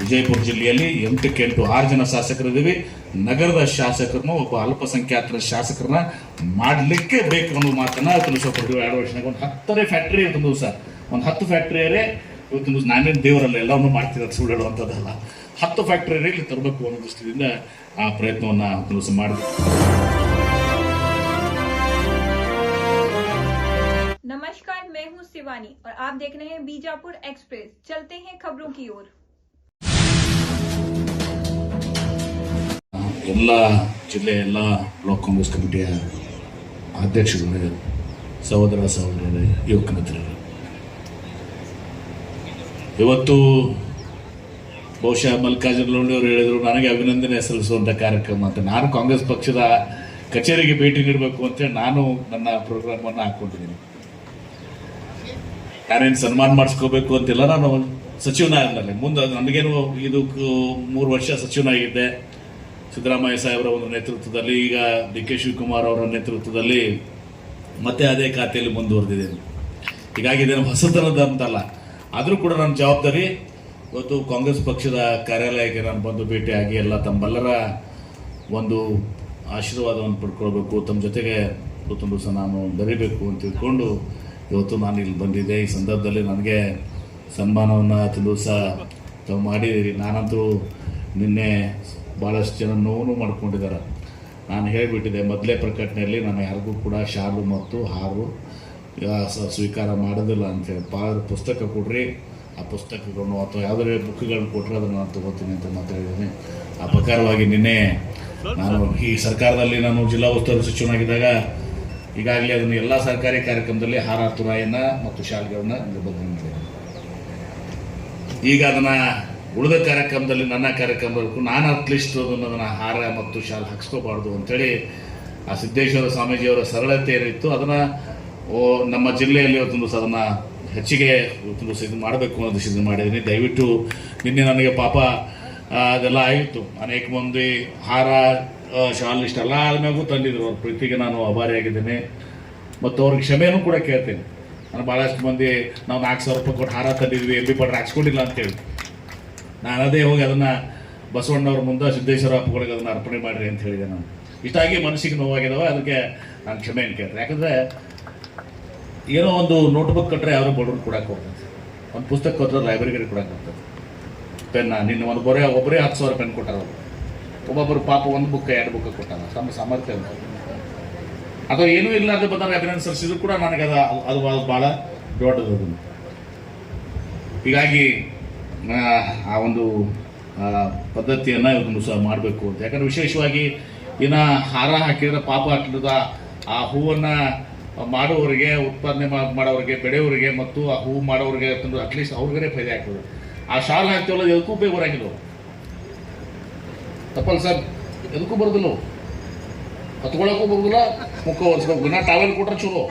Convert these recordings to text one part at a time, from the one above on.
ವಿಜಯಪುರ ಜಿಲ್ಲೆಯಲ್ಲಿ 8ಕ್ಕೆ 8 6 ಜನ ಶಾಸಕರಿದ್ದೀವಿ. ನಗರದ ಶಾಸಕರನ್ನು ಒಬ್ಬ ಅಲ್ಪಸಂಖ್ಯಾತರ ಶಾಸಕರನ್ನ ಮಾಡಲಿಕ್ಕೆ ಬೇಕು ಅನ್ನೋ ಮಾತನ್ನ ತಿಳಿಸೋಕೊಡ್ತೀವಿ. 2 ವರ್ಷನಾಗ ಒಂದು 10 ಫ್ಯಾಕ್ಟ್ರಿ ಇವತ್ತೊಂದು ದಿವಸ ಒಂದು 10 ಫ್ಯಾಕ್ಟ್ರಿಯರೇ ಇವತ್ತೊಂದು ದಿವಸ ನಾನೇನು ದೇವರಲ್ಲ ಎಲ್ಲವನ್ನೂ ಮಾಡ್ತಿದ್ದಾರೆ ಸುಳ್ಳು ಹೇಳುವಂಥದ್ದಲ್ಲ. 10 ಫ್ಯಾಕ್ಟ್ರಿಯರೇ ಇಲ್ಲಿ ತರಬೇಕು ಅನ್ನೋ ದೃಷ್ಟಿಯಿಂದ ಆ ಪ್ರಯತ್ನವನ್ನು ದಿವಸ ಮಾಡಿದ್ವಿ. नमस्कार, मैं हूं शिवानी और आप देख रहे हैं बीजापुर एक्सप्रेस। चलते हैं खबरों की ओर। ಎಲ್ಲ ಜಿಲ್ಲೆಯ ಎಲ್ಲ ಬ್ಲಾಕ್ ಕಾಂಗ್ರೆಸ್ ಕಮಿಟಿಯ ಅಧ್ಯಕ್ಷರುಗಳೇ, ಸಹೋದರ ಸಹೋದರರೇ, ಯುವಕ ಮಿತ್ರರೇ, ಇವತ್ತು ಬಹುಶಃ ಮಲ್ಲಿಕಾರ್ಜುನ ಲೋಂಡಿ ಅವರು ಹೇಳಿದರು ನನಗೆ ಅಭಿನಂದನೆ ಸಲ್ಲಿಸುವಂಥ ಕಾರ್ಯಕ್ರಮ ಅಂತ. ನಾನು ಕಾಂಗ್ರೆಸ್ ಪಕ್ಷದ ಕಚೇರಿಗೆ ಭೇಟಿ ನೀಡಬೇಕು ಅಂತೇಳಿ ನಾನು ನನ್ನ ಪ್ರೋಗ್ರಾಮನ್ನು ಹಾಕ್ಕೊಂಡಿದ್ದೀನಿ. ಯಾರೇನು ಸನ್ಮಾನ ಮಾಡಿಸ್ಕೋಬೇಕು ಅಂತಿಲ್ಲ. ನಾನು ಸಚಿವನಾಗಿದ್ದಲ್ಲಿ ಮುಂದೆ ನನಗೇನು ಇದಕ್ಕೆ 3 ವರ್ಷ ಸಚಿವನಾಗಿದ್ದೆ. ಸಿದ್ದರಾಮಯ್ಯ ಸಾಹೇಬರ ಒಂದು ನೇತೃತ್ವದಲ್ಲಿ, ಈಗ ಡಿ ಕೆ ಶಿವಕುಮಾರ್ ಅವರ ನೇತೃತ್ವದಲ್ಲಿ ಮತ್ತೆ ಅದೇ ಖಾತೆಯಲ್ಲಿ ಮುಂದುವರೆದಿದ್ದೇನೆ. ಹೀಗಾಗಿ ಇದೇನು ಹೊಸತನದಂತಲ್ಲ. ಆದರೂ ಕೂಡ ನನ್ನ ಜವಾಬ್ದಾರಿ ಇವತ್ತು ಕಾಂಗ್ರೆಸ್ ಪಕ್ಷದ ಕಾರ್ಯಾಲಯಕ್ಕೆ ನಾನು ಬಂದು ಭೇಟಿಯಾಗಿ ಎಲ್ಲ ತಮ್ಮೆಲ್ಲರ ಒಂದು ಆಶೀರ್ವಾದವನ್ನು ಪಡ್ಕೊಳ್ಬೇಕು, ತಮ್ಮ ಜೊತೆಗೆ ಇವತ್ತೊಂದು ದಿವಸ ನಾನು ಬೆರೀಬೇಕು ಅಂತ ತಿಳ್ಕೊಂಡು ಇವತ್ತು ನಾನು ಇಲ್ಲಿ ಬಂದಿದ್ದೆ. ಈ ಸಂದರ್ಭದಲ್ಲಿ ನನಗೆ ಸನ್ಮಾನವನ್ನು ದಿವಸ ತಾವು ಮಾಡಿದ್ದೀರಿ. ನಾನಂತೂ ನಿನ್ನೆ ಭಾಳಷ್ಟು ಜನ ನೋವು ಮಾಡ್ಕೊಂಡಿದ್ದಾರೆ. ನಾನು ಹೇಳಿಬಿಟ್ಟಿದ್ದೆ ಮೊದಲೇ ಪ್ರಕಟಣೆಯಲ್ಲಿ, ನಾನು ಯಾರಿಗೂ ಕೂಡ ಶಾಲು ಮತ್ತು ಹಾರು ಸ್ವೀಕಾರ ಮಾಡೋದಿಲ್ಲ ಅಂತೇಳಿ. ಪುಸ್ತಕ ಕೊಡ್ರಿ, ಆ ಪುಸ್ತಕಗಳನ್ನು ಅಥವಾ ಯಾವುದೇ ಬುಕ್ಗಳನ್ನು ಕೊಟ್ಟರೆ ಅದನ್ನು ನಾನು ತೊಗೋತೀನಿ ಅಂತ ಮಾತಾಡಿದ್ದೀನಿ. ಆ ಪ್ರಕಾರವಾಗಿ ನಿನ್ನೆ ನಾನು ಈ ಸರ್ಕಾರದಲ್ಲಿ ನಾನು ಜಿಲ್ಲಾ ಉಸ್ತುವಾರಿ ಸಚಿವನಾಗಿದ್ದಾಗ ಈಗಾಗಲೇ ಅದನ್ನು ಎಲ್ಲ ಸರ್ಕಾರಿ ಕಾರ್ಯಕ್ರಮದಲ್ಲಿ ಹಾರ ತುರಾಯಿನ ಮತ್ತು ಶಾಲೆಗಳನ್ನ ನಿರ್ಬಂಧನೆ ಮಾಡಿದೆ. ಈಗ ಅದನ್ನು ಉಳಿದ ಕಾರ್ಯಕ್ರಮದಲ್ಲಿ, ನನ್ನ ಕಾರ್ಯಕ್ರಮದವರೆಗೂ ನಾನು ಅಟ್ಲೀಸ್ಟ್ ಅದನ್ನು ಹಾರ ಮತ್ತು ಶಾಲೆ ಹಾಕ್ಸ್ಕೋಬಾರ್ದು ಅಂಥೇಳಿ ಆ ಸಿದ್ದೇಶ್ವರ ಸ್ವಾಮೀಜಿಯವರ ಸರಳತೆ ಏನಿತ್ತು ಅದನ್ನು ನಮ್ಮ ಜಿಲ್ಲೆಯಲ್ಲಿ ಇವತ್ತೊಂದು ದಿವಸ ಅದನ್ನು ಹೆಚ್ಚಿಗೆ ಇವತ್ತೊಂದು ದಿವಸ ಇದು ಮಾಡಬೇಕು ಅನ್ನೋ ದೃಷ್ಟಿಯಿಂದ ಮಾಡಿದ್ದೀನಿ. ದಯವಿಟ್ಟು ನಿನ್ನೆ ನನಗೆ ಪಾಪ ಅದೆಲ್ಲ ಆಯಿತು. ಅನೇಕ ಮಂದಿ ಹಾರ ಶಾಲ್ ಇಷ್ಟೆಲ್ಲ ಆದ್ಮೇಗೂ ತಂದಿದ್ರು. ಅವ್ರ ಪ್ರೀತಿಗೆ ನಾನು ಆಭಾರಿಯಾಗಿದ್ದೇನೆ ಮತ್ತು ಅವ್ರಿಗೆ ಕ್ಷಮೆನೂ ಕೂಡ ಕೇಳ್ತೇನೆ. ನಾನು ಭಾಳಷ್ಟು ಮಂದಿ ನಾವು 4,000 ರೂಪಾಯಿ ಕೊಟ್ಟು ಹಾರ ತಂದಿದ್ವಿ, MP ಪಟ್ರೆ ಹಾಕ್ಸ್ಕೊಂಡಿಲ್ಲ ಅಂತೇಳಿ. ನಾನು ಅದೇ ಹೋಗಿ ಅದನ್ನು ಬಸವಣ್ಣವ್ರ ಮುಂದೆ ಸಿದ್ದೇಶ್ವರ ಅಪ್ಪಗಳಿಗೆ ಅದನ್ನು ಅರ್ಪಣೆ ಮಾಡಿರಿ ಅಂತ ಹೇಳಿದೆ. ನಾನು ಇಷ್ಟಾಗಿ ಮನಸ್ಸಿಗೆ ನೋವಾಗಿದ್ದಾವೆ, ಅದಕ್ಕೆ ನಾನು ಕ್ಷಮೆಯನ್ನು ಕೇಳ್ತೇನೆ. ಯಾಕಂದರೆ ಏನೋ ಒಂದು ನೋಟ್ಬುಕ್ ಕೊಟ್ಟರೆ ಯಾರು ಬಡವ್ರು ಕೊಡಕ್ಕೆ ಹೋಗ್ತದೆ, ಒಂದು ಪುಸ್ತಕ ಕೊಟ್ಟರೆ ಲೈಬ್ರರಿಗೆ ಕೊಡಕ್ಕೆ ಹೋಗ್ತದೆ. ಪೆನ್ನ ನಿನ್ನ ಒಬ್ಬರೇ 10,000 ಪೆನ್ ಕೊಟ್ಟಾರ. ಒಬ್ಬೊಬ್ಬರು ಪಾಪ 1 ಬುಕ್ 2 ಬುಕ್ ಕೊಟ್ಟಾರ ತಮ್ಮ ಸಾಮರ್ಥ್ಯ ಅಂತ. ಅಥವಾ ಏನೂ ಇಲ್ಲ ಅಂತ ಬಂದಾಗ ಅಭಿನಂದನೆ ಸಲ್ಲಿಸಿದ್ರು ಕೂಡ ನನಗೆ ಅದು ಭಾಳ ದೊಡ್ಡದು. ಹೀಗಾಗಿ ಆ ಒಂದು ಪದ್ಧತಿಯನ್ನು ಇವತ್ತು ಸಹ ಮಾಡಬೇಕು ಅಂತ. ಯಾಕಂದರೆ ವಿಶೇಷವಾಗಿ ಇನ್ನು ಹಾರ ಹಾಕಿದ್ರೆ ಪಾಪ ಹಾಕಿದ ಆ ಹೂವನ್ನು ಮಾಡೋರಿಗೆ, ಉತ್ಪಾದನೆ ಮಾಡೋರಿಗೆ, ಬೆಳೆಯೋರಿಗೆ ಮತ್ತು ಆ ಹೂವು ಮಾಡೋರಿಗೆ ಅಟ್ಲೀಸ್ಟ್ ಅವ್ರಿಗೇ ಫೈದೆ ಆಗ್ತದೆ. ಆ ಶಾಲ್ ಹಾಕ್ತೀವಲ್ಲ ಎದಕ್ಕೂ ಉಪಯೋಗ ಬರೋಂಗಿಲ್ಲ. ತಪ್ಪಲ್ಲ ಸರ್, ಎದಕ್ಕೂ ಬರೋದಿಲ್ಲ, ಹತ್ಕೊಳ್ಳೋಕ್ಕೂ ಬರೋದಿಲ್ಲ, ಮುಖ ಒರೆಸ್ಬೇಕು. ನಾ ಟಾವೆಲ್ ಕೊಟ್ರೆ ಚಲೋ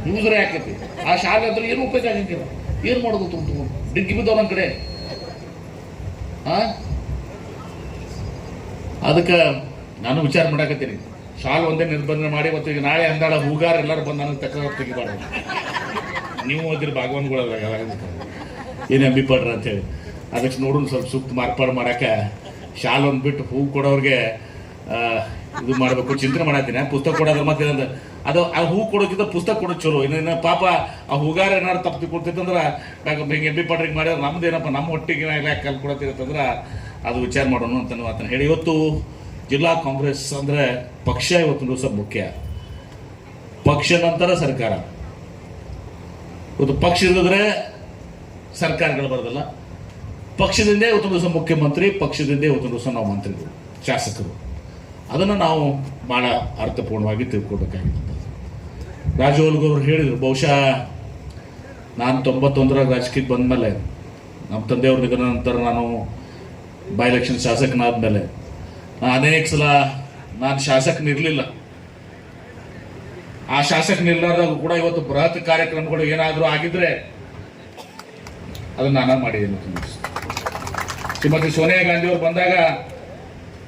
ಯೂಸ್ರೇ ಹಾಕೈತಿ. ಆ ಶಾಲೆ ಅಂದ್ರೆ ಏನು ಉಪಯೋಗ ಆಗಂಗಿಲ್ಲ. ಏನು ಮಾಡೋದು ತುಂಬ ಡಿಗ್ಗಿ ಬಿದ್ದವ್ ನನ್ನ ಕಡೆ. ಅದಕ್ಕೆ ನಾನು ವಿಚಾರ ಮಾಡಾಕತ್ತೀನಿ, ಶಾಲ್ ಒಂದೇ ನಿರ್ಬಂಧನೆ ಮಾಡಿ. ಮತ್ತು ಈಗ ನಾಳೆ ಅಂದಾಳ ಹೂಗಾರ ಎಲ್ಲರೂ ಬಂದು ನನಗೆ ತಕ್ಕ ತೆಗಿಬಾರ್ದು. ನೀವು ಓದಿರಿ ಭಾಗವನ್ಗಳಲ್ಲ ಏನು MP ಪಟ್ರ ಅಂತೇಳಿ. ಅದಕ್ಕೆ ನೋಡೋಣ ಸ್ವಲ್ಪ ಸೂಕ್ತ ಮಾರ್ಪಾಡು ಮಾಡೋಕ್ಕೆ ಶಾಲ್ ಒಂದು ಬಿಟ್ಟು ಹೂ ಕೊಡೋರಿಗೆ ಇದು ಮಾಡಬೇಕು ಚಿಂತನೆ ಮಾಡತ್ತೀನಿ. ಪುಸ್ತಕ ಕೊಡೋದ್ರ ಮತ್ತೆ ಅದು ಆ ಹೂ ಕೊಡೋಕ್ಕಿಂತ ಪುಸ್ತಕ ಕೊಡೋದು ಚಲೋ. ಇನ್ನು ಪಾಪ ಆ ಹೂಗಾರ ಏನಾದ್ರು ತಪ್ಪು ಕೊಡ್ತಿತ್ತಂದ್ರೆ ಹಿಂಗೆ MP ಪಟ್ರಿಗೆ ಮಾಡಿದ್ರೆ ನಮ್ದೇನಪ್ಪ, ನಮ್ಮ ಒಟ್ಟಿಗೆ ಯಾಕೆ ಕಲ್ ಕೊಡತ್ತಿರತ್ತಂದ್ರೆ ಅದು ವಿಚಾರ ಮಾಡೋಣ ಅಂತ ಮಾತನ್ನು ಹೇಳಿ, ಇವತ್ತು ಜಿಲ್ಲಾ ಕಾಂಗ್ರೆಸ್ ಅಂದರೆ ಪಕ್ಷ ಇವತ್ತು ದಿವಸ ಮುಖ್ಯ. ಪಕ್ಷ ನಂತರ ಸರ್ಕಾರ. ಇವತ್ತು ಪಕ್ಷ ಇಲ್ಲದ್ರೆ ಸರ್ಕಾರಗಳು ಬರೋದಲ್ಲ. ಪಕ್ಷದಿಂದ ಇವತ್ತು ದಿವಸ ಮುಖ್ಯಮಂತ್ರಿ, ಪಕ್ಷದಿಂದ ಇವತ್ತು ದಿವಸ ನಾವು ಮಂತ್ರಿಗಳು, ಶಾಸಕರು. ಅದನ್ನು ನಾವು ಭಾಳ ಅರ್ಥಪೂರ್ಣವಾಗಿ ತಿಳ್ಕೊಳ್ಬೇಕಾಗಿತ್ತು. ರಾಜೋಲ್ಗವ್ರು ಹೇಳಿದರು, ಬಹುಶಃ ನಾನು 91ರ ರಾಜಕೀಯಕ್ಕೆ ಬಂದ ಮೇಲೆ, ನಮ್ಮ ತಂದೆಯವ್ರ ನಿಧನ ನಂತರ ನಾನು ಬೈ ಎಲೆಕ್ಷನ್ ಶಾಸಕನಾದ ಮೇಲೆ ಅನೇಕ ಸಲ ನಾನು ಶಾಸಕನಿರಲಿಲ್ಲ. ಆ ಶಾಸಕನಿಲ್ಲದಾಗ ಕೂಡ ಇವತ್ತು ಬೃಹತ್ ಕಾರ್ಯಕ್ರಮಗಳು ಏನಾದರೂ ಆಗಿದ್ರೆ ಅದನ್ನು ನಾನು ಮಾಡಿದ್ದೀನಿ. ಶ್ರೀಮತಿ ಸೋನಿಯಾ ಗಾಂಧಿ ಅವರು ಬಂದಾಗ,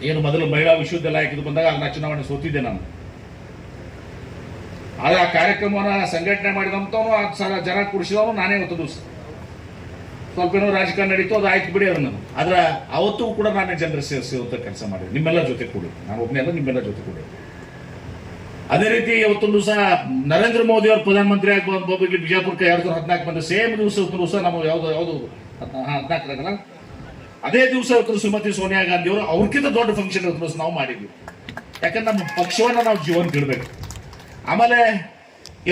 ಏನು ಮೊದಲು ಮಹಿಳಾ ವಿಶ್ವವಿದ್ಯಾಲಯಕ್ಕೆ ಬಂದಾಗ ನಾನು ಚುನಾವಣೆ ಸೋತಿದ್ದೆ ನಾನು. ಆದರೆ ಆ ಕಾರ್ಯಕ್ರಮವನ್ನು ಸಂಘಟನೆ ಮಾಡಿದಂಥವನು 10 ಜನ ಕೂಡಿಸಿದವನು ನಾನೇ ಇವತ್ತು ದಿವಸ. ಸ್ವಲ್ಪ ಏನೋ ರಾಜಕಾರಣ ನಡೀತು, ಅದು ಆಯ್ತು ಬಿಡಿ ಅದನ್ನು. ಆದ್ರೆ ಅವತ್ತು ಕೂಡ ನಾನೇ ಜನರ ಸೇರಿಸುವಂತ ಕೆಲಸ ಮಾಡಿದೆ, ನಿಮ್ಮೆಲ್ಲ ಜೊತೆ ಕೂಡಿ. ನಾನು ಒಬ್ಬನೇ ಅಲ್ಲ, ನಿಮ್ಮೆಲ್ಲ ಜೊತೆ ಕೂಡಿ. ಅದೇ ರೀತಿ ಇವತ್ತೊಂದು ದಿವಸ ನರೇಂದ್ರ ಮೋದಿ ಅವರು ಪ್ರಧಾನಮಂತ್ರಿ ಆಗಿ ಇಲ್ಲಿ ಬಿಜಾಪುರಕ್ಕೆ 2014 ಬಂದ ಸೇಮ್ ದಿವಸ ನಾವು ಯಾವುದು 14 ಅದೇ ದಿವಸ ಇವತ್ತು ಶ್ರೀಮತಿ ಸೋನಿಯಾ ಗಾಂಧಿ ಅವರು ಅವ್ರಕ್ಕಿಂತ ದೊಡ್ಡ ಫಂಕ್ಷನ್ ಇವತ್ತು ದಿವಸ ನಾವು ಮಾಡಿದ್ವಿ. ಯಾಕಂದ್ರೆ ನಮ್ಮ ಪಕ್ಷವನ್ನ ನಾವು ಜೀವನಕ್ಕೆ ಇಡಬೇಕು. ಆಮೇಲೆ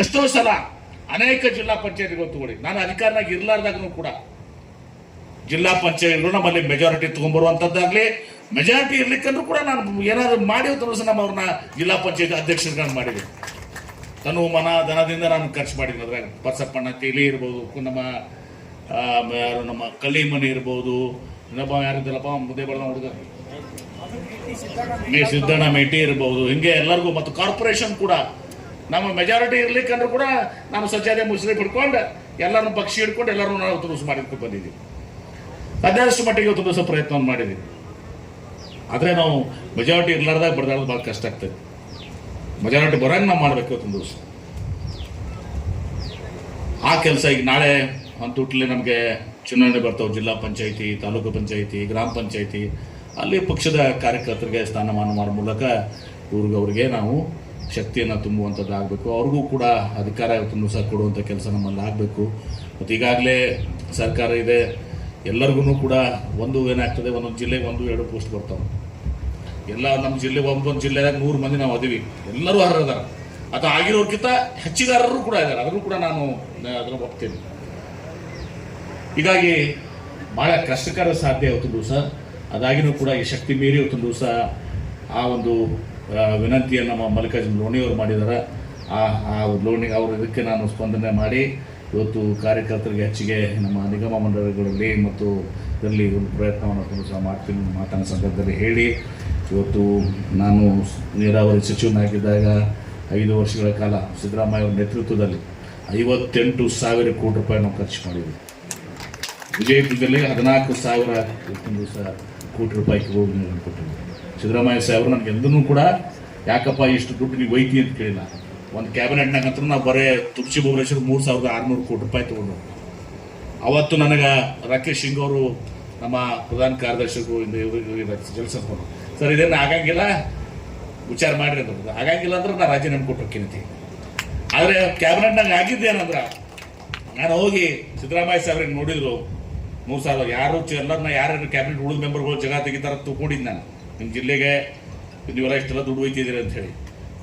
ಎಷ್ಟೋ ಸಲ ಅನೇಕ ಜಿಲ್ಲಾ ಪಂಚಾಯತ್ಗಳು ತಗೊಳ್ಳಿ, ನಾನು ಅಧಿಕಾರನಾಗಿ ಇರ್ಲಾರ್ದಾಗೂ ಕೂಡ ಜಿಲ್ಲಾ ಪಂಚಾಯತ್ಗಳು ನಮ್ಮಲ್ಲಿ ಮೆಜಾರಿಟಿ ತಗೊಂಡ್ಬರುವಂತದ್ದಾಗ್ಲಿ, ಮೆಜಾರಿಟಿ ಇರ್ಲಿಕ್ಕಂದ್ರೂ ಕೂಡ ನಾನು ಏನಾದ್ರು ಮಾಡಿ ದಿವಸ ನಮ್ಮ ಅವ್ರನ್ನ ಜಿಲ್ಲಾ ಪಂಚಾಯತ್ ಅಧ್ಯಕ್ಷರುಗಳನ್ನ ಮಾಡಿದ್ವಿ. ತನು ಮನ ಧನದಿಂದ ನಾನು ಖರ್ಚು ಮಾಡಿದ್ದೀನಿ. ಅದ್ರಾಗ ಬಸಪ್ಪಣ್ಣ ತೇಲಿ ಇರ್ಬೋದು, ನಮ್ಮ ಕಳ್ಳಿಮನಿ ಇರ್ಬೋದು, ಇನ್ನೊಬ್ಬ ಯಾರಿದ್ದಲ್ಲಪ್ಪ ಮುದ್ದೆ ಬೆಳೆದ ಹುಡುಗ ಸಿದ್ದಣ್ಣ ಮೇಟಿ ಇರ್ಬೋದು, ಹಿಂಗೆ ಎಲ್ಲರಿಗೂ. ಮತ್ತು ಕಾರ್ಪೊರೇಷನ್ ಕೂಡ ನಮ್ಮ ಮೆಜಾರಿಟಿ ಇರ್ಲಿಕ್ಕಂದ್ರೂ ಕೂಡ ನಾನು ಸಜ್ಜಾದೆ ಮುಸ್ಲಿ ಹಿಡ್ಕೊಂಡು ಎಲ್ಲರನ್ನು ಪಕ್ಷಿ ಹಿಡ್ಕೊಂಡು ಎಲ್ಲರೂ ನಾವು ತುಲಸು ಮಾಡಿಕೊಂಡು ಬಂದಿದ್ದೀವಿ. ಸಾಧ್ಯಷ್ಟು ಮಟ್ಟಿಗೆ ಇವತ್ತು ದಿವಸ ಪ್ರಯತ್ನ ಮಾಡಿದ್ದೀವಿ. ಆದರೆ ನಾವು ಮೆಜಾರಿಟಿ ಇರ್ಲಾರ್ದಾಗ ಬಡ್ದಾಡೋದು ಭಾಳ ಕಷ್ಟ ಆಗ್ತದೆ. ಮೆಜಾರಿಟಿ ಬರೋಂಗೆ ನಾವು ಮಾಡಬೇಕು ಇವತ್ತೊಂದು ದಿವಸ. ಆ ಕೆಲಸ ಈಗ ನಾಳೆ ಅಂತುಟ್ಲೆ ನಮಗೆ ಚುನಾವಣೆ ಬರ್ತಾವೆ, ಜಿಲ್ಲಾ ಪಂಚಾಯಿತಿ, ತಾಲೂಕು ಪಂಚಾಯಿತಿ, ಗ್ರಾಮ ಪಂಚಾಯಿತಿ. ಅಲ್ಲಿ ಪಕ್ಷದ ಕಾರ್ಯಕರ್ತರಿಗೆ ಸ್ಥಾನಮಾನ ಮಾಡೋ ಮೂಲಕ ಅವ್ರಿಗೆ ನಾವು ಶಕ್ತಿಯನ್ನು ತುಂಬುವಂಥದ್ದು ಆಗಬೇಕು. ಅವ್ರಿಗೂ ಕೂಡ ಅಧಿಕಾರ ಇವತ್ತೊಂದು ದಿವಸ ಕೊಡುವಂಥ ಕೆಲಸ ನಮ್ಮಲ್ಲಿ ಆಗಬೇಕು. ಮತ್ತು ಈಗಾಗಲೇ ಸರ್ಕಾರ ಇದೆ, ಎಲ್ಲರಿಗೂ ಕೂಡ ಏನಾಗ್ತದೆ, ಒಂದೊಂದು ಜಿಲ್ಲೆಗೆ 1-2 ಪೋಸ್ಟ್ ಬರ್ತಾವೆ. ಎಲ್ಲ ನಮ್ಮ ಜಿಲ್ಲೆ ಒಂದೊಂದು ಜಿಲ್ಲೆದಾಗ 100 ಮಂದಿ ನಾವು ಅದೀವಿ, ಎಲ್ಲರೂ ಅರ್ಹರಿದ್ದಾರೆ. ಅಥವಾ ಆಗಿರೋರ್ಕಿಂತ ಹೆಚ್ಚಿಗಾರರು ಕೂಡ ಇದ್ದಾರೆ, ಅದನ್ನು ಕೂಡ ನಾನು ಅದನ್ನು ಒಪ್ತೇನೆ. ಹೀಗಾಗಿ ಭಾಳ ಕಷ್ಟಕರ ಸಾಧ್ಯ ಇವತ್ತು ದಿವಸ. ಅದಾಗಿನೂ ಕೂಡ ಈ ಶಕ್ತಿ ಮೀರಿ ಇವತ್ತು ದಿವಸ ಆ ಒಂದು ವಿನಂತಿಯನ್ನು ನಮ್ಮ ಮಲ್ಲಿಕಾರ್ಜುನ ಲೋಣಿಯವರು ಮಾಡಿದ್ದಾರೆ. ಆ ಲೋಣಿ ಅವರು ಇದಕ್ಕೆ ನಾನು ಸ್ಪಂದನೆ ಮಾಡಿ ಇವತ್ತು ಕಾರ್ಯಕರ್ತರಿಗೆ ಹೆಚ್ಚಿಗೆ ನಮ್ಮ ನಿಗಮ ಮಂಡಳಿಗಳಲ್ಲಿ ಮತ್ತು ಇದರಲ್ಲಿ ಒಂದು ಪ್ರಯತ್ನವನ್ನು ಸಹ ಮಾಡ್ತೀನಿ ಮಾತನ್ನ ಸಂದರ್ಭದಲ್ಲಿ ಹೇಳಿ. ಇವತ್ತು ನಾನು ನೀರಾವರಿ ಸಚಿವನಾಗಿದ್ದಾಗ 5 ವರ್ಷಗಳ ಕಾಲ ಸಿದ್ದರಾಮಯ್ಯ ಅವರ ನೇತೃತ್ವದಲ್ಲಿ 58,000 ಕೋಟಿ ರೂಪಾಯಿ ನಾವು ಖರ್ಚು ಮಾಡಿದ್ವಿ. ವಿಜಯಪುರದಲ್ಲಿ 14,000 ಕೋಟಿ ರೂಪಾಯಿ ಕೊಟ್ಟಿದ್ವಿ. ಸಿದ್ದರಾಮಯ್ಯ ಸಾಹೇಬರು ನನಗೆ ಎಂದೂ ಕೂಡ ಯಾಕಪ್ಪ ಇಷ್ಟು ದುಡ್ಡು ನೀವು ಒಯ್ತಿ ಅಂತ ಕೇಳಿಲ್ಲ. ಒಂದು ಕ್ಯಾಬಿನೆಟ್ನಾಗ ಅಂತ ನಾವು ಬರೀ ತುರ್ಚಿ ಭುವನೇಶ್ವರ್ 3,600 ಕೋಟಿ ರೂಪಾಯಿ ತೊಗೊಂಡು. ಅವತ್ತು ನನಗೆ ರಾಕೇಶ್ ಸಿಂಗ್ ಅವರು ನಮ್ಮ ಪ್ರಧಾನ ಕಾರ್ಯದರ್ಶಿಗೂ ಜಲಸಂಪನ್ನ ಸರ್ ಇದೇನು ಆಗಂಗಿಲ್ಲ, ವಿಚಾರ ಮಾಡಿರಿ ಅಂತ. ಆಗಂಗಿಲ್ಲ ಅಂದ್ರೆ ನಾನು ರಾಜೀನಾಮೆ ಕೊಟ್ಟು ಹೋಗ್ತೀನಿ. ಆದರೆ ಕ್ಯಾಬಿನೆಟ್ನಾಗ ಆಗಿದ್ದೇನಂದ್ರೆ ನಾನು ಹೋಗಿ ಸಿದ್ದರಾಮಯ್ಯ ಸಾಹೇಬ್ರಿಗೆ ನೋಡಿದ್ರು 3,000 ಎಲ್ಲರನ್ನ ಯಾರು ಕ್ಯಾಬಿನೆಟ್ ಉಳಿದ ಮೆಂಬರ್ಗಳು ಜಗ ತೆಗಿತಾರ ತಗೊಂಡಿದ್ದು ನಾನು. ನಿಮ್ಮ ಜಿಲ್ಲೆಗೆ ನೀವೆಲ್ಲ ಇಷ್ಟೆಲ್ಲ ದುಡ್ಡು ಒಯ್ತಿದ್ದೀರಿ ಅಂತ ಹೇಳಿ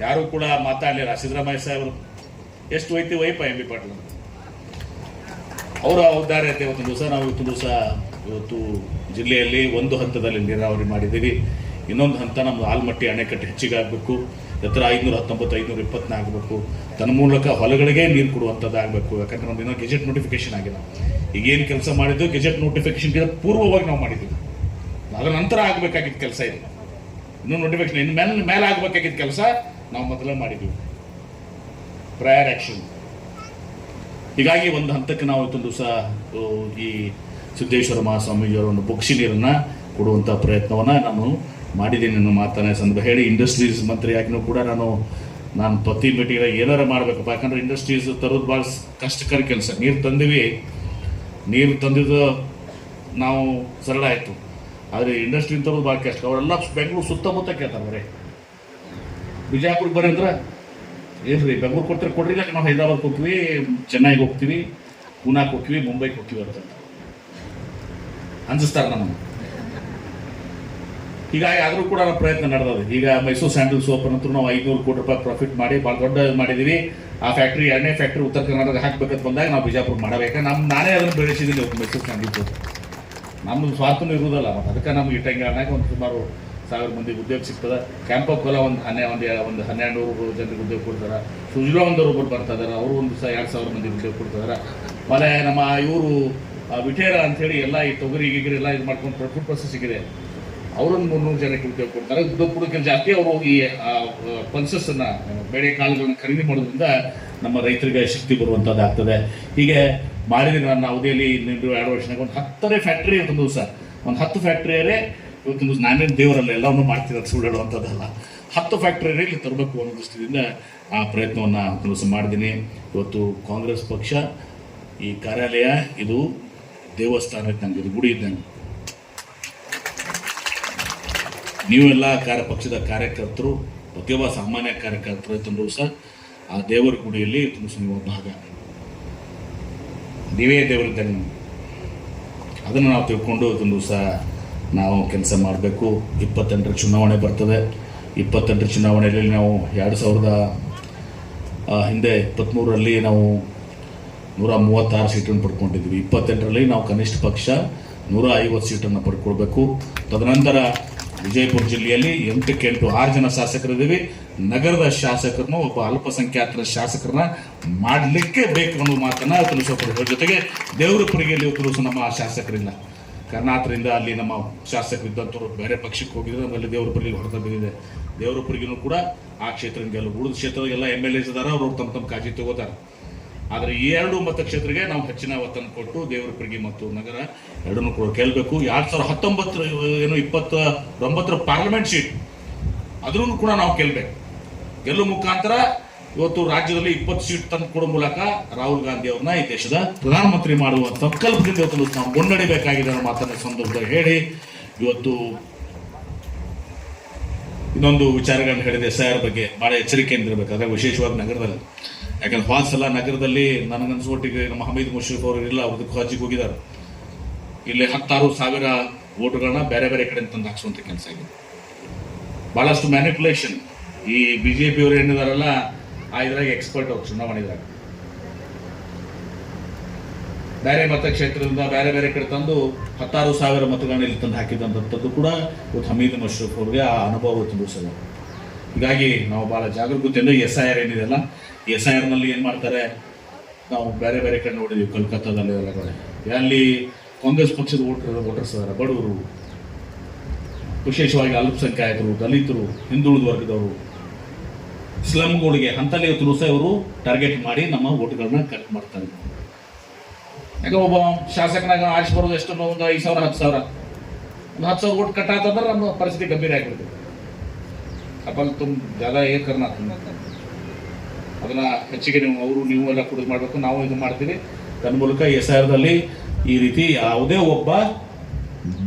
ಯಾರು ಕೂಡ ಮಾತಾಡಲಿಲ್ಲ. ಸಿದ್ದರಾಮಯ್ಯ ಸಾಹೇಬರು ಎಷ್ಟು ಒಯ್ತೀವಿ ವೈಪ ಎಂ ಬಿ ಪಾಟೀಲ್ ಅಂತ ಅವರ ಔದಾರ್ಯತೆ ಇವತ್ತು ದಿವಸ ಇವತ್ತು ಜಿಲ್ಲೆಯಲ್ಲಿ ಒಂದು ಹಂತದಲ್ಲಿ ನೀರಾವರಿ ಮಾಡಿದ್ದೀವಿ. ಇನ್ನೊಂದು ಹಂತ ನಮ್ಮದು ಆಲ್ಮಟ್ಟಿ ಅಣೆಕಟ್ಟು ಹೆಚ್ಚಿಗೆ ಆಗಬೇಕು, ಎತ್ತರ 519, 520 ಆಗಬೇಕು. ತನ್ನ ಮೂಲಕ ಹೊಲಗಳಿಗೆ ನೀರು ಕೊಡುವಂಥದ್ದು ಆಗಬೇಕು. ಯಾಕಂದ್ರೆ ನಮ್ದು ಇನ್ನೂ ಗೆಜೆಟ್ ನೋಟಿಫಿಕೇಶನ್ ಆಗಿಲ್ಲ. ಈಗೇನು ಕೆಲಸ ಮಾಡಿದ್ದು ಗೆಜೆಟ್ ನೋಟಿಫಿಕೇಶನ್ಗೆ ಪೂರ್ವವಾಗಿ ನಾವು ಮಾಡಿದ್ದೀವಿ. ಅದರ ನಂತರ ಆಗಬೇಕಾಗಿದ್ದ ಕೆಲಸ ಇದೆ. ಇನ್ನೂ ನೋಟಿಫಿಕೇಶನ್ ಇನ್ನು ಮೇಲೆ ಆಗಬೇಕಾಗಿದ್ದ ಕೆಲಸ ನಾವು ಮೊದಲೇ ಮಾಡಿದ್ದೀವಿ, ಪ್ರಯರ್ ಆ್ಯಕ್ಷನ್. ಹೀಗಾಗಿ ಒಂದು ಹಂತಕ್ಕೆ ನಾವು ಇವತ್ತೊಂದು ದಿವಸ ಈ ಸಿದ್ದೇಶ್ವರ ಮಹಾಸ್ವಾಮೀಜಿಯವರ ಒಂದು ಬೊಗ್ಸಿ ನೀರನ್ನು ಕೊಡುವಂಥ ಪ್ರಯತ್ನವನ್ನು ನಾನು ಮಾಡಿದ್ದೀನಿ ಅನ್ನೋ ಮಾತನ್ನ ಸಂದರ್ಭ ಹೇಳಿ, ಇಂಡಸ್ಟ್ರೀಸ್ ಮಂತ್ರಿಯಾಗಿನೂ ಕೂಡ ನಾನು ಪ್ರತಿ ಮೀಟಿಂಗ್ ಏನಾರು ಮಾಡಬೇಕಪ್ಪ. ಯಾಕಂದ್ರೆ ಇಂಡಸ್ಟ್ರೀಸ್ ತರೋದು ಭಾಳ ಕಷ್ಟಕರ ಕೆಲಸ. ನೀರು ತಂದಿದ್ದು ನಾವು ಸರಳ ಆಯಿತು, ಆದರೆ ಇಂಡಸ್ಟ್ರಿ ತರೋದು ಭಾಳ ಕಷ್ಟ. ಅವರೆಲ್ಲ ಬೆಂಗಳೂರು ಸುತ್ತಮುತ್ತ ಕೇಳ್ತಾರೆ, ಬರೀ ಬಿಜಾಪುರಕ್ಕೆ ಬರ್ರಿ ಅಂದ್ರೆ ಏನ್ರಿ ಬೆಂಗಳೂರು ಕೊಡ್ರಿ, ನಾವು ಹೈದರಾಬಾದ್ ಹೋಗ್ತೀವಿ, ಚೆನ್ನೈಗೆ ಹೋಗ್ತೀವಿ, ಪೂನಾಕ್ಕೆ ಹೋಗ್ತೀವಿ, ಮುಂಬೈಗೆ ಹೋಗ್ತೀವಿ ಅಂತ ಅನ್ಸಿಸ್ತಾರೆ ನಮಗೆ. ಹೀಗಾಗಿ ಆದರೂ ಕೂಡ ನಮ್ಮ ಪ್ರಯತ್ನ ನಡೆದದೆ. ಈಗ ಮೈಸೂರು ಸ್ಯಾಂಡಲ್ ಸೋಪ್ ಅಂತೂ ನಾವು 500 ಕೋಟಿ ರೂಪಾಯಿ ಪ್ರಾಫಿಟ್ ಮಾಡಿ ಭಾಳ ದೊಡ್ಡ ಮಾಡಿದ್ದೀವಿ. ಆ ಫ್ಯಾಕ್ಟ್ರಿ 2ನೇ ಫ್ಯಾಕ್ಟ್ರಿ ಉತ್ತರ ಕರ್ನಾಟಕ ಹಾಕ್ಬೇಕಂತ ಬಂದಾಗ ನಾವು ಬಿಜಾಪುರ ಮಾಡಬೇಕು. ನಾನೇ ಅದನ್ನು ಬೆಳೆಸಿದ್ದೀನಿ ಇವತ್ತು ಮೈಸೂರು ಸ್ಯಾಂಡಲ್ ಸೋಪ್. ನಮ್ಮದು ಸ್ವಾರ್ಥನೂ ಇರುವುದಲ್ಲ, ಮತ್ತು ಅದಕ್ಕೆ ನಮ್ಗೆ ಇಟ್ಟಂಗೆ ಒಂದು ಸುಮಾರು 1000 ಮಂದಿ ಉದ್ಯೋಗ ಸಿಗ್ತದೆ. ಕ್ಯಾಂಪಕ್ಕೆಲ್ಲ ಒಂದು 1200 ಜನರಿಗೆ ಉದ್ಯೋಗ ಕೊಡ್ತಾರೆ. ಸುಜಲಾ ಒಬ್ಬರು ಬರ್ತಾ ಇದ್ದಾರೆ, ಅವರು ಒಂದು 2,000 ಮಂದಿ ಉದ್ಯೋಗ ಕೊಡ್ತಿದ್ದಾರೆ. ಆಮೇಲೆ ನಮ್ಮ ಇವರು ವಿಠೇರ ಅಂಥೇಳಿ ಎಲ್ಲ ಈ ತೊಗರಿ ಎಲ್ಲ ಇದು ಮಾಡ್ಕೊಂಡು ಫುಡ್ ಪ್ರೊಸೆಸಿಂಗ್ ಇದೆ, ಅವರೊಂದು 300 ಜನಕ್ಕೆ ಉದ್ಯೋಗ ಕೊಡ್ತಾರೆ. ಉದ್ಯೋಗ ಕೊಡೋಕ್ಕಿಂತ ಜಾಸ್ತಿ ಅವರು ಈ ಪಲ್ಸಸ್ಸನ್ನು ಬೇಳೆ ಕಾಳುಗಳನ್ನ ಖರೀದಿ ಮಾಡೋದ್ರಿಂದ ನಮ್ಮ ರೈತರಿಗೆ ಶಕ್ತಿ ಬರುವಂಥದ್ದು ಆಗ್ತದೆ. ಹೀಗೆ ಮಾಡಿದ್ರೆ ನನ್ನ ಅವಧಿಯಲ್ಲಿ 2 ವರ್ಷನಾಗ ಒಂದು 10 ಫ್ಯಾಕ್ಟ್ರಿ ಇವತ್ತೊಂದು ದಿವಸ, ಒಂದು 10 ಫ್ಯಾಕ್ಟ್ರಿಯರೇ ಇವತ್ತೊಂದು ದಿವಸ. ನಾನೇನು ದೇವರಲ್ಲ ಎಲ್ಲವನ್ನೂ ಮಾಡ್ತಿರೋದು ಸುಳ್ಳಾಡುವಂಥದ್ದಲ್ಲ. 10 ಫ್ಯಾಕ್ಟ್ರಿಯರೇ ಇಲ್ಲಿ ತರಬೇಕು ಅನ್ನೋ ದೃಷ್ಟಿಯಿಂದ ಆ ಪ್ರಯತ್ನವನ್ನು ದಿವಸ ಮಾಡಿದ್ದೀನಿ. ಇವತ್ತು ಕಾಂಗ್ರೆಸ್ ಪಕ್ಷ ಈ ಕಾರ್ಯಾಲಯ ಇದು ದೇವಸ್ಥಾನ ಇದ್ದಂಗೆ, ಇದು ಗುಡಿ ಇದ್ದಂಗೆ. ನೀವೆಲ್ಲ ಪಕ್ಷದ ಕಾರ್ಯಕರ್ತರು, ಪ್ರತಿಯೊಬ್ಬ ಸಾಮಾನ್ಯ ಕಾರ್ಯಕರ್ತರು ತಂದು ಸಹ ಆ ದೇವರ ಗುಡಿಯಲ್ಲಿ ನೀವು ಭಾಗ, ನೀವೇ ದೇವರಿದ್ದಂಗೆ. ಅದನ್ನು ನಾವು ತಿಳ್ಕೊಂಡು ತಂದು ಸಹ ನಾವು ಕೆಲಸ ಮಾಡಬೇಕು. 28ರ ಚುನಾವಣೆ ಬರ್ತದೆ. 28ರ ಚುನಾವಣೆಯಲ್ಲಿ ನಾವು 2000 ಹಿಂದೆ 23ರಲ್ಲಿ ನಾವು 136 ಸೀಟನ್ನು ಪಡ್ಕೊಂಡಿದ್ವಿ. 28ರಲ್ಲಿ ನಾವು ಕನಿಷ್ಠ ಪಕ್ಷ 150 ಸೀಟನ್ನು ಪಡ್ಕೊಳ್ಬೇಕು. ತದನಂತರ ವಿಜಯಪುರ ಜಿಲ್ಲೆಯಲ್ಲಿ 8ಕ್ಕೆ 6 ಜನ ಶಾಸಕರಿದ್ದೀವಿ. ನಗರದ ಶಾಸಕರನ್ನು ಒಬ್ಬ ಅಲ್ಪಸಂಖ್ಯಾತರ ಶಾಸಕರನ್ನ ಮಾಡಲಿಕ್ಕೆ ಬೇಕು ಅನ್ನೋ ಮಾತನ್ನು ತಿಳಿಸೋದ್ರ ಜೊತೆಗೆ ದೇವರಪುರಿಗೆಯಲ್ಲಿ ತಿಳಿಸೋ ನಮ್ಮ ಶಾಸಕರಿಲ್ಲ. ಕರ್ನಾಟಕದಿಂದ ಅಲ್ಲಿ ನಮ್ಮ ಶಾಸಕರಿದ್ದಂಥವ್ರು ಬೇರೆ ಪಕ್ಷಕ್ಕೆ ಹೋಗಿದ್ರೆ ನಮ್ಮಲ್ಲಿ ದೇವರಪುರಿಗೆ ಹೊಡೆತ ಬಿದ್ದಿದೆ. ದೇವರಪುರಿಗೂ ಕೂಡ ಆ ಕ್ಷೇತ್ರ ಗೆಲ್ಲ, ಉಳಿದ ಕ್ಷೇತ್ರದಾಗೆಲ್ಲ MLAs ಇದಾರೆ, ಅವ್ರು ತಮ್ಮ ಕಾಳಜಿ ತಗೋತಾರೆ. ಆದರೆ ಈ 2 ಮತಕ್ಷೇತ್ರಕ್ಕೆ ನಾವು ಹೆಚ್ಚಿನ ಒತ್ತನ್ನು ಕೊಟ್ಟು ದೇವರಪುರಿಗೆ ಮತ್ತು ನಗರ ಎರಡನ್ನೂ ಕೂಡ ಕೇಳಬೇಕು. 2019 29 ಪಾರ್ಲಿಮೆಂಟ್ ಸೀಟ್ ಅದನ್ನು ಕೂಡ ನಾವು ಗೆಲ್ಲಬೇಕು. ಗೆಲ್ಲುವ ಮುಖಾಂತರ ಇವತ್ತು ರಾಜ್ಯದಲ್ಲಿ 20 ಸೀಟ್ ತಂದು ಕೊಡೋ ಮೂಲಕ ರಾಹುಲ್ ಗಾಂಧಿ ಅವ್ರನ್ನ ಈ ದೇಶದ ಪ್ರಧಾನಮಂತ್ರಿ ಮಾಡುವ ಸಂಕಲ್ಪದಿಂದ ಇವತ್ತು ನಾವು ಮುನ್ನಡೆಯಬೇಕಾಗಿದೆ ಅನ್ನೋ ಮಾತನ್ನ ಸಂದರ್ಭದಲ್ಲಿ ಹೇಳಿ, ಇವತ್ತು ಇನ್ನೊಂದು ವಿಚಾರಗಳನ್ನು ಹೇಳಿದೆ. SIR ಬಗ್ಗೆ ಬಹಳ ಎಚ್ಚರಿಕೆಯಿಂದ ಇರಬೇಕು. ಅದಾಗ ವಿಶೇಷವಾಗಿ ನಗರದಲ್ಲಿ, ಯಾಕಂದ್ರೆ ಹೋದ ಸಲ ನಗರದಲ್ಲಿ ನನಗನ್ಸೋಟಿಗೆ ನಮ್ಮ ಹಮೀದ್ ಮುಷ್ರಿಫ್ ಅವರು ಇಲ್ಲ, ಅವ್ರದ್ದು ಖಾಜಿಗೆ ಹೋಗಿದ್ದಾರೆ. ಇಲ್ಲಿ 16,000 ವೋಟುಗಳನ್ನ ಬೇರೆ ಬೇರೆ ಕಡೆ ತಂದು ಹಾಕ್ಸುವಂತ ಕೆಲಸ ಆಗಿದೆ. ಬಹಳಷ್ಟು ಮ್ಯಾನಿಪುಲೇಷನ್. ಈ BJP ಅವರು ಏನಿದಾರಲ್ಲ ಇದ್ರಾಗ ಎಕ್ಸ್ಪರ್ಟ್ ಅವ್ರು ಚುನಾವಣೆದಾಗ ಬೇರೆ ಮತಕ್ಷೇತ್ರದಿಂದ ಬೇರೆ ಬೇರೆ ಕಡೆ ತಂದು 16,000 ಮತಗಳನ್ನ ಇಲ್ಲಿ ತಂದು ಹಾಕಿದಂಥದ್ದು ಕೂಡ ಇವತ್ತು ಹಮೀದ್ ಮುಷ್ರಿಫ್ ಅವ್ರಿಗೆ ಆ ಅನುಭವ ತುಂಬಿಸಲ್ಲ. ಹೀಗಾಗಿ ನಾವು ಬಹಳ ಜಾಗರೂಕತೆಯಿಂದ SIR ಏನಿದೆಲ್ಲ, ಈ SIR ನಲ್ಲಿ ಏನ್ ಮಾಡ್ತಾರೆ, ನಾವು ಬೇರೆ ಬೇರೆ ಕಡೆ ನೋಡಿದೀವಿ. ಕೋಲ್ಕತ್ತಾದಲ್ಲಿ ಎಲ್ಲ ಕಡೆ ಅಲ್ಲಿ ಕಾಂಗ್ರೆಸ್ ಪಕ್ಷದ ವೋಟರ್ಸ್ ಅದಾರ, ಬಡವರು, ವಿಶೇಷವಾಗಿ ಅಲ್ಪಸಂಖ್ಯಾತರು, ದಲಿತರು, ಹಿಂದುಳಿದ ವರ್ಗದವರು, ಸ್ಲಮ್ಗಳಿಗೆ ಅಂತಲ್ಲಿ ಇವತ್ತು ಸಹ ಇವರು ಟಾರ್ಗೆಟ್ ಮಾಡಿ ನಮ್ಮ ವೋಟ್ಗಳನ್ನ ಕಲೆಕ್ಟ್ ಮಾಡ್ತಾರೆ. ಯಾಕೆ ಒಬ್ಬ ಶಾಸಕನಾಗ ಆರಿಸಿ ಬರೋದು ಎಷ್ಟು, ಒಂದು 5,000 10,000 ಒಂದು 10,000 ವೋಟ್ ಕಟ್ಟಾತಂದ್ರೆ ನಮ್ಮ ಪರಿಸ್ಥಿತಿ ಗಂಭೀರ ಆಗಿಬಿಡ್ತದೆ. ಅಪಲ್ ತುಂಬ ಜಾಗ ಏಕರ್ನ ಅದನ್ನ ಹೆಚ್ಚಿಗೆ ನೀವು ಎಲ್ಲ ಕುಡಿದು ಮಾಡಬೇಕು. ನಾವು ಇದು ಮಾಡ್ತೀವಿ. ತನ್ನ ಮೂಲಕ SIRದಲ್ಲಿ ಈ ರೀತಿ ಯಾವುದೇ ಒಬ್ಬ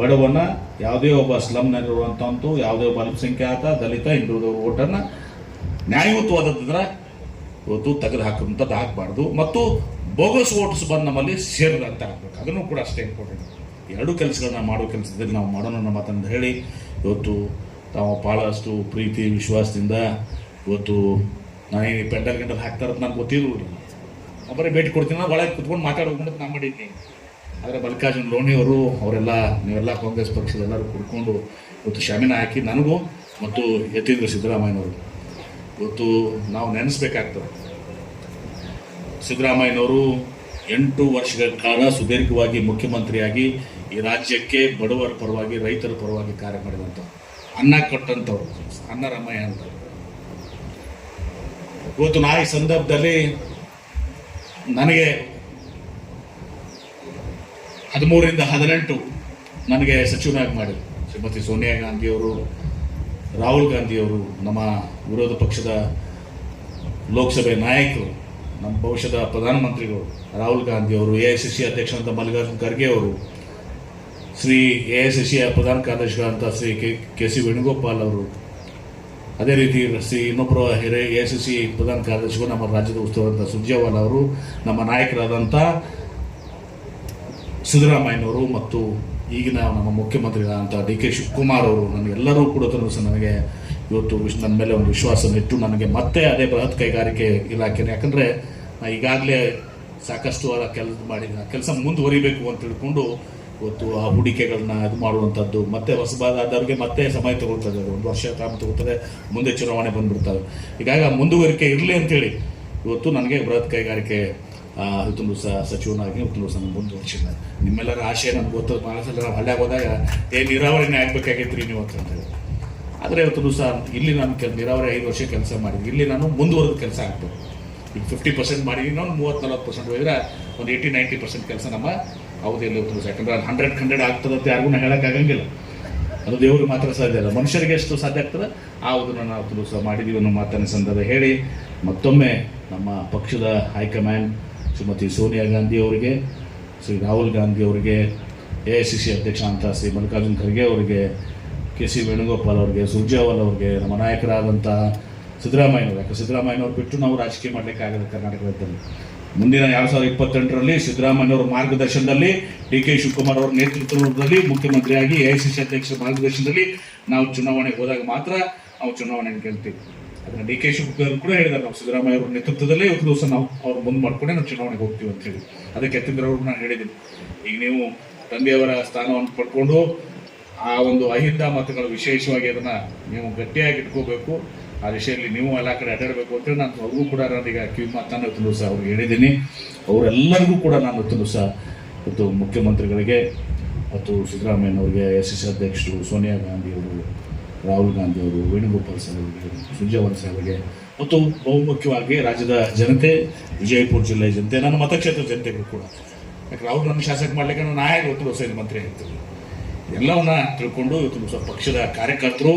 ಬಡವನ, ಯಾವುದೇ ಒಬ್ಬ ಸ್ಲಮ್ನಲ್ಲಿರುವಂಥದ್ದು, ಯಾವುದೇ ಒಬ್ಬ ಅಲ್ಪಸಂಖ್ಯಾತ, ದಲಿತ, ಹಿಂದುಳಿದವರು ವೋಟನ್ನು ನ್ಯಾಯಯುತವಾದದ್ರ ಇವತ್ತು ತೆಗೆದು ಹಾಕುವಂಥದ್ದು ಹಾಕಬಾರ್ದು. ಮತ್ತು ಬೋಗಸ್ ವೋಟ್ಸ್ ಬಂದು ನಮ್ಮಲ್ಲಿ ಸೇರಿದಂತ ಆಗಬೇಕು. ಅದನ್ನು ಕೂಡ ಅಷ್ಟೇ ಇಂಪಾರ್ಟೆಂಟ್. ಎರಡು ಕೆಲಸಗಳನ್ನ ಮಾಡೋ ಕೆಲಸದಲ್ಲಿ ನಾವು ಮಾಡೋಣ ಅನ್ನೋ ಮಾತನ್ನು ಹೇಳಿ, ಇವತ್ತು ತಾವು ಭಾಳಷ್ಟು ಪ್ರೀತಿ ವಿಶ್ವಾಸದಿಂದ ಇವತ್ತು ನಾನೇನು ಪೆಂಡಲ್ ಗಂಟಲ್ ಹಾಕ್ತಾರದು ನನಗೆ ಗೊತ್ತಿರಲಿಲ್ಲ. ಒಬ್ಬರೇ ಭೇಟಿ ಕೊಡ್ತೀನಿ, ಒಳಗೆ ಕುತ್ಕೊಂಡು ಮಾತಾಡೋದು ನಾನು ಮಾಡಿದ್ದೀನಿ. ಆದರೆ ಮಲ್ಲಿಕಾರ್ಜುನ ಲೋಣಿಯವರು ಅವರೆಲ್ಲ, ನೀವೆಲ್ಲ ಕಾಂಗ್ರೆಸ್ ಪಕ್ಷದ ಎಲ್ಲರೂ ಕುಡ್ಕೊಂಡು ಇವತ್ತು ಶಾಮೀನ ಹಾಕಿ ನನಗೂ ಮತ್ತು ಯತೀಂದ್ರ ಸಿದ್ದರಾಮಯ್ಯನವರು ಇವತ್ತು ನಾವು ನೆನೆಸ್ಬೇಕಾಗ್ತದೆ. ಸಿದ್ದರಾಮಯ್ಯನವರು 8 ವರ್ಷಗಳ ಕಾಲ ಸುದೀರ್ಘವಾಗಿ ಮುಖ್ಯಮಂತ್ರಿಯಾಗಿ ಈ ರಾಜ್ಯಕ್ಕೆ ಬಡವರ ಪರವಾಗಿ, ರೈತರ ಪರವಾಗಿ ಕಾರ್ಯ ಮಾಡಿದಂಥ, ಅನ್ನ ಕೊಟ್ಟಂಥವ್ರು, ಅನ್ನರಾಮಯ್ಯ ಅಂತ. ಇವತ್ತು ನಾ ಈ ಸಂದರ್ಭದಲ್ಲಿ ನನಗೆ 13ರಿಂದ 18 ನನಗೆ ಸಚಿವನಾಗಿ ಮಾಡಿದ್ರು ಶ್ರೀಮತಿ ಸೋನಿಯಾ ಗಾಂಧಿಯವರು, ರಾಹುಲ್ ಗಾಂಧಿಯವರು, ನಮ್ಮ ವಿರೋಧ ಪಕ್ಷದ ಲೋಕಸಭೆ ನಾಯಕರು, ನಮ್ಮ ಭವಿಷ್ಯದ ಪ್ರಧಾನಮಂತ್ರಿಗಳು ರಾಹುಲ್ ಗಾಂಧಿಯವರು, AICC ಅಧ್ಯಕ್ಷರಾದ ಮಲ್ಲಿಕಾರ್ಜುನ ಖರ್ಗೆ ಅವರು, ಶ್ರೀ AICC ಪ್ರಧಾನ ಕಾರ್ಯದರ್ಶಿಗಳಂತ ಶ್ರೀ KC ವೇಣುಗೋಪಾಲ್ ಅವರು, ಅದೇ ರೀತಿ ಶ್ರೀ ಇನ್ನೊಬ್ಬರು AICC ಪ್ರಧಾನ ಕಾರ್ಯದರ್ಶಿಗಳು ನಮ್ಮ ರಾಜ್ಯದ ಉಸ್ತುವಾರಿ ಸುರ್ಜೇವಾಲ ಅವರು, ನಮ್ಮ ನಾಯಕರಾದಂಥ ಸಿದ್ದರಾಮಯ್ಯನವರು ಮತ್ತು ಈಗಿನ ನಮ್ಮ ಮುಖ್ಯಮಂತ್ರಿಗಳಂಥ DK ಶಿವಕುಮಾರ್ ಅವರು, ನನಗೆಲ್ಲರೂ ಕೂಡ ನನಗೆ ಇವತ್ತು ನನ್ನ ಮೇಲೆ ಒಂದು ವಿಶ್ವಾಸವನ್ನು ಇಟ್ಟು ನನಗೆ ಮತ್ತೆ ಅದೇ ಬೃಹತ್ ಕೈಗಾರಿಕೆ ಇಲಾಖೆನೇ, ಯಾಕಂದರೆ ನಾನು ಈಗಾಗಲೇ ಸಾಕಷ್ಟು ಕೆಲಸ ಮುಂದುವರಿಬೇಕು ಅಂತ ತಿಳ್ಕೊಂಡು ಇವತ್ತು ಆ ಹೂಡಿಕೆಗಳನ್ನ ಇದು ಮಾಡುವಂಥದ್ದು, ಮತ್ತೆ ಹೊಸಬಾದವ್ರಿಗೆ ಮತ್ತೆ ಸಮಯ ತಗೊಳ್ತದೆ, 1 ವರ್ಷ ಕಾಲ ತಗೊಳ್ತದೆ, ಮುಂದೆ ಚುನಾವಣೆ ಬಂದ್ಬಿಡ್ತವೆ. ಹೀಗಾಗಿ ಆ ಮುಂದುವರಿಕೆ ಇರಲಿ ಅಂತೇಳಿ ಇವತ್ತು ನನಗೆ ಬೃಹತ್ ಕೈಗಾರಿಕೆ ಇವತ್ತು ಸಹ ಸಚಿವನಾಗಿ ಇವತ್ತು ಸಹ ಮುಂದುವರಿಸಿದ್ದಾರೆ. ನಿಮ್ಮೆಲ್ಲರ ಆಶಯ ನನಗೆ ಗೊತ್ತದ, ಭಾಳ ಸಲ ನಾವು ಹಳ್ಳ್ಯಾಗ ಹೋದಾಗ ನೀರಾವರಿನೇ ಆಗಬೇಕಾಗೈತ್ರಿ ನೀವು ಅಂತೇಳಿ. ಆದರೆ ಇವತ್ತು ಸಹ ಇಲ್ಲಿ ನಾನು ನೀರಾವರಿ 5 ವರ್ಷ ಕೆಲಸ ಮಾಡಿದ್ವಿ. ಇಲ್ಲಿ ನಾನು ಮುಂದುವರೆದ ಕೆಲಸ ಆಗ್ತದೆ. ಈಗ 50% ಮಾಡಿದ್ವಿ, ಇನ್ನೊಂದು 30-40% ಹೋಗಿದ್ರೆ ಒಂದು 80-90% ಕೆಲಸ ನಮ್ಮ ಅವಧಿಯಲ್ಲಿ ಇವತ್ತು. ಯಾಕಂದ್ರೆ 100 ಆಗ್ತದೆ ಅಂತ ಯಾರಿಗೂ ಹೇಳೋಕ್ಕಾಗಂಗಿಲ್ಲ. ಅದು ದೇವ್ರಿಗೆ ಮಾತ್ರ ಸಾಧ್ಯ ಇಲ್ಲ, ಮನುಷ್ಯರಿಗೆ ಎಷ್ಟು ಸಾಧ್ಯ ಆಗ್ತದೆ ಯಾವುದನ್ನು ನಾವು ಸಹ ಮಾಡಿದ್ದೀವಿ ಅನ್ನೋ ಮಾತನ್ನು ಸಂದರ್ಭ ಹೇಳಿ, ಮತ್ತೊಮ್ಮೆ ನಮ್ಮ ಪಕ್ಷದ ಹೈಕಮಾಂಡ್ ಶ್ರೀಮತಿ ಸೋನಿಯಾ ಗಾಂಧಿ ಅವರಿಗೆ ಶ್ರೀ ರಾಹುಲ್ ಗಾಂಧಿ ಅವರಿಗೆ, AICC ಅಧ್ಯಕ್ಷ ಅಂತ ಶ್ರೀ ಮಲ್ಲಿಕಾರ್ಜುನ್ ಖರ್ಗೆ ಅವರಿಗೆ, KC ವೇಣುಗೋಪಾಲ್ ಅವರಿಗೆ, ಸುರ್ಜೇವಾಲ ಅವರಿಗೆ, ನಮ್ಮ ನಾಯಕರಾದಂಥ ಸಿದ್ದರಾಮಯ್ಯನವರು, ಯಾಕೆ ಸಿದ್ದರಾಮಯ್ಯನವ್ರು ಬಿಟ್ಟು ನಾವು ರಾಜಕೀಯ ಮಾಡಲಿಕ್ಕಾಗಲ್ಲ ಕರ್ನಾಟಕದಲ್ಲಿ. ಮುಂದಿನ 2028ರಲ್ಲಿ ಸಿದ್ದರಾಮಯ್ಯನವರ ಮಾರ್ಗದರ್ಶನದಲ್ಲಿ, DK ಶಿವಕುಮಾರ್ ಅವರ ನೇತೃತ್ವದಲ್ಲಿ ಮುಖ್ಯಮಂತ್ರಿಯಾಗಿ AICC ಅಧ್ಯಕ್ಷರ ಮಾರ್ಗದರ್ಶನದಲ್ಲಿ ನಾವು ಚುನಾವಣೆಗೆ ಹೋದಾಗ ಮಾತ್ರ ನಾವು ಚುನಾವಣೆಯನ್ನು ಗೆಲ್ತೀವಿ. ಅದನ್ನು DK ಶಿವಕುಮಾರ್ ಕೂಡ ಹೇಳಿದ್ದಾರೆ, ನಾವು ಸಿದ್ದರಾಮಯ್ಯ ಅವರ ನೇತೃತ್ವದಲ್ಲೇ ಇವತ್ತು ದಿವಸ ನಾವು ಅವ್ರು ಮುಂದೆ ಮಾಡ್ಕೊಂಡೆ ನಾವು ಚುನಾವಣೆಗೆ ಹೋಗ್ತೀವಿ ಅಂತ ಹೇಳಿ. ಅದಕ್ಕೆ ಎತ್ತಿದ್ರವ್ರು ನಾನು ಹೇಳಿದ್ದೀನಿ, ಈಗ ನೀವು ತಂದೆಯವರ ಸ್ಥಾನವನ್ನು ಪಡ್ಕೊಂಡು ಆ ಒಂದು ಅಹಿಂದ ಮತಗಳು ವಿಶೇಷವಾಗಿ ಅದನ್ನು ನೀವು ಗಟ್ಟಿಯಾಗಿ ಇಟ್ಕೋಬೇಕು, ಆ ದಿಶೆಯಲ್ಲಿ ನೀವು ಎಲ್ಲ ಕಡೆ ಅಡ್ಡಾಡಬೇಕು ಅಂತೇಳಿ ನಾನು ಅವ್ರಿಗೂ ಕೂಡ ನಾನೀಗ ಕಿವಿ ಮಾತನ್ನು ಇವತ್ತು ದಿವಸ ಅವ್ರಿಗೆ ಹೇಳಿದ್ದೀನಿ. ಅವರೆಲ್ಲರಿಗೂ ಕೂಡ ನಾನು ಇವತ್ತು ದಿವಸ ಇವತ್ತು ಮುಖ್ಯಮಂತ್ರಿಗಳಿಗೆ ಮತ್ತು ಸಿದ್ದರಾಮಯ್ಯನವರಿಗೆ, AICC ಅಧ್ಯಕ್ಷರು ಸೋನಿಯಾ ಗಾಂಧಿಯವರು, ರಾಹುಲ್ ಗಾಂಧಿ ಅವರು, ವೇಣುಗೋಪಾಲ್ ಸಾಹೇಬರಿಗೆ, ಸುರ್ಜೇವಾಲ ಸಾಹೇಬರಿಗೆ ಮತ್ತು ಬಹುಮುಖ್ಯವಾಗಿ ರಾಜ್ಯದ ಜನತೆ, ವಿಜಯಪುರ ಜಿಲ್ಲೆಯ ಜನತೆ, ನನ್ನ ಮತಕ್ಷೇತ್ರದ ಜನತೆಗಳು ಕೂಡ, ಯಾಕೆ ರಾಹುಲ್ ನನ್ನ ಶಾಸಕ ಮಾಡಲಿಕ್ಕೆ ನಾನು ನಾಯಕ ಇವತ್ತು ದಿವಸ ಮಂತ್ರಿ ಆಗ್ತೀವಿ. ಎಲ್ಲವನ್ನ ತಿಳ್ಕೊಂಡು ಇವತ್ತು ದಿವಸ ಪಕ್ಷದ ಕಾರ್ಯಕರ್ತರು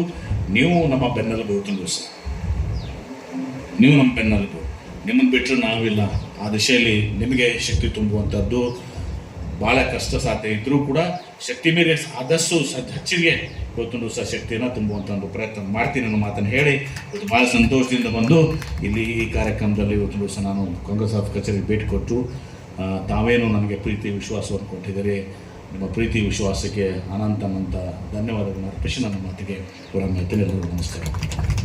ನೀವು ನಮ್ಮ ಬೆನ್ನೆಲುಬು, ಇವತ್ತು ದಿವಸ ನೀವು ನಮ್ಮ ಬೆನ್ನೆಲುಬು, ನಿಮ್ಮನ್ನು ಬಿಟ್ಟರೆ ನಾವಿಲ್ಲ. ಆ ದಿಶೆಯಲ್ಲಿ ನಿಮಗೆ ಶಕ್ತಿ ತುಂಬುವಂಥದ್ದು ಭಾಳ ಕಷ್ಟ ಸಾಧ್ಯ ಇದ್ದರೂ ಕೂಡ ಶಕ್ತಿ ಮೀರಿ ಆದಷ್ಟು ಹೆಚ್ಚಿಗೆ ಇವತ್ತು ದಿವಸ ಶಕ್ತಿಯನ್ನು ತುಂಬುವಂಥ ಒಂದು ಪ್ರಯತ್ನ ಮಾಡ್ತೀನಿ ಅನ್ನೋ ಮಾತನ್ನು ಹೇಳಿ ಇವತ್ತು ಭಾಳ ಸಂತೋಷದಿಂದ ಬಂದು ಇಲ್ಲಿ ಈ ಕಾರ್ಯಕ್ರಮದಲ್ಲಿ ಇವತ್ತು ದಿವಸ ನಾನು ಕಾಂಗ್ರೆಸ್ ಆಫ್ ಕಚೇರಿಗೆ ಭೇಟಿ ಕೊಟ್ಟು ತಾವೇನು ನನಗೆ ಪ್ರೀತಿ ವಿಶ್ವಾಸವನ್ನು ಕೊಟ್ಟಿದ್ದಾರೆ. ನಿಮ್ಮ ಪ್ರೀತಿ ವಿಶ್ವಾಸಕ್ಕೆ ಅನಂತ ಧನ್ಯವಾದಗಳನ್ನು ಅರ್ಪಿಸಿ ನನ್ನ ಮಾತಿಗೆ ಹೊರಗೆ ನಮಸ್ಕಾರ.